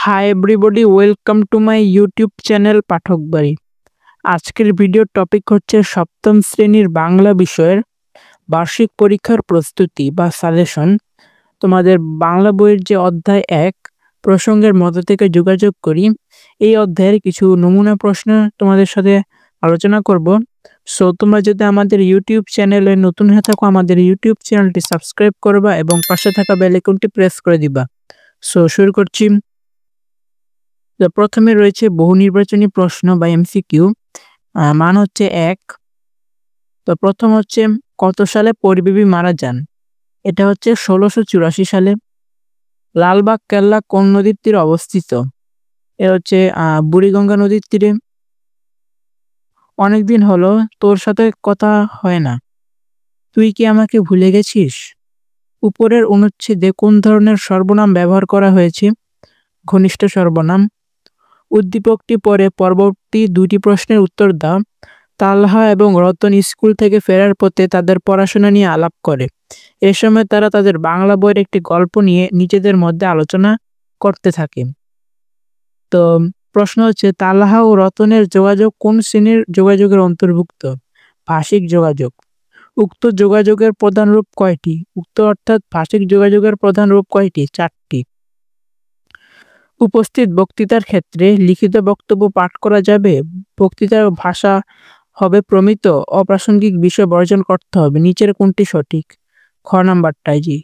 High everybody, welcome to my YouTube channel Pathak Bari. আজকের ভিডিওর topic হচ্ছে সপ্তম শ্রেণীর বাংলা বিষয়ের বার্ষিক পরীক্ষার প্রস্তুতি বা সাজেশন। তোমাদের বাংলা বইয়ের যে অধ্যায় 1 প্রসঙ্গের মধ্যে থেকে যোগাযোগ করি, এই অধ্যায়ের কিছু নমুনা প্রশ্ন তোমাদের সাথে আলোচনা করব। সো তোমরা যদি আমাদের ইউটিউব চ্যানেলে নতুন হয়ে থাকো, আমাদের ইউটিউব চ্যানেলটি সাবস্ক্রাইব করবা এবং পাশে থাকা বেল আইকনটি প্রেস করে দিবা। সো শুরু করছি। তো প্রথমে রয়েছে বহু নির্বাচনী প্রশ্ন বা এমসিকিউ। মান হচ্ছে 1। তো প্রথম হচ্ছে, কত সালে পরিবীবী মারা যান? এটা হচ্ছে 1684 সালে। লালবাগ কেল্লা কোন নদীর তীরে অবস্থিত? এ হচ্ছে বুড়িগঙ্গা নদীর তীরে। অনেকদিন হলো তোর সাথে কথা হয় না, তুই কি আমাকে ভুলে গেছিস? উপরের অনুচ্ছেদে কোন ধরনের সর্বনাম ব্যবহার করা হয়েছে? ঘনিষ্ঠ সর্বনাম। উদ্দীপকটি পরে পরবর্তী দুটি প্রশ্নের উত্তর দাও। তালহা এবং রতন স্কুল থেকে ফেরার পথে তাদের পড়াশোনা নিয়ে আলাপ করে। এ সময় তারা তাদের বাংলা বইয়ের একটি গল্প নিয়ে নিজেদের মধ্যে আলোচনা করতে থাকে। তো প্রশ্ন হচ্ছে, তালহা ও রতনের যোগাযোগ কোন শ্রেণীর যোগাযোগের অন্তর্ভুক্ত? ভাষিক যোগাযোগ। উক্ত যোগাযোগের প্রধান রূপ কয়টি? অর্থাৎ ভাষিক যোগাযোগের প্রধান রূপ কয়টি? 4টি। উপস্থিত বক্তৃতার ক্ষেত্রে লিখিত বক্তব্য পাঠ করা যাবে? বক্তৃতার ভাষা হবে প্রমিত, অপ্রাসঙ্গিক বিষয় বর্জন করতে হবে। নিচের কোনটি সঠিক? খ নাম্বারটাই জি,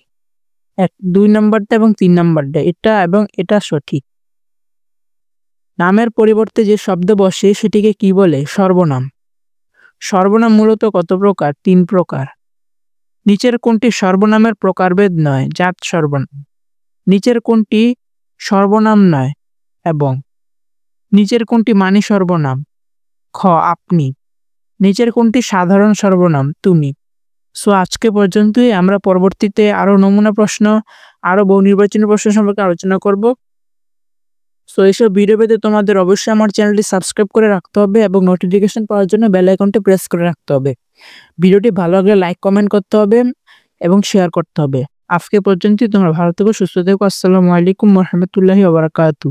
2 নাম্বারটা এবং 3 নাম্বারটা, এটা এবং এটা সঠিক। নামের পরিবর্তে যে শব্দ বসে সেটিকে কি বলে? সর্বনাম। সর্বনাম মূলত কত প্রকার? 3 প্রকার। নিচের কোনটি সর্বনামের প্রকারভেদ নয়? জাত সর্বনাম। নিচের কোনটি সর্বনাম নয়? এবং। নিচের কোনটি মানি সর্বনাম? খ আপনি। নিচের কোনটি সাধারণ সর্বনাম? তুমি। সো আজকে পর্যন্তই। আমরা পরবর্তীতে আরো নমুনা প্রশ্ন, আরো বহু নির্বাচনী প্রশ্ন সম্পর্কে আলোচনা করব। সো এইসব ভিডিও পেতে তোমাদের অবশ্যই আমার চ্যানেলটি সাবস্ক্রাইব করে রাখতে হবে এবং নোটিফিকেশন পাওয়ার জন্য বেল আইকনটি প্রেস করে রাখতে হবে। ভিডিওটি ভালো লাগলে লাইক কমেন্ট করতে হবে এবং শেয়ার করতে হবে। আজকে পর্যন্তই। তোমরা ভালো থেকো, সুস্থ থেকো। আসসালামু আলাইকুম ওয়া রাহমাতুল্লাহি ওয়া বারাকাতুহু।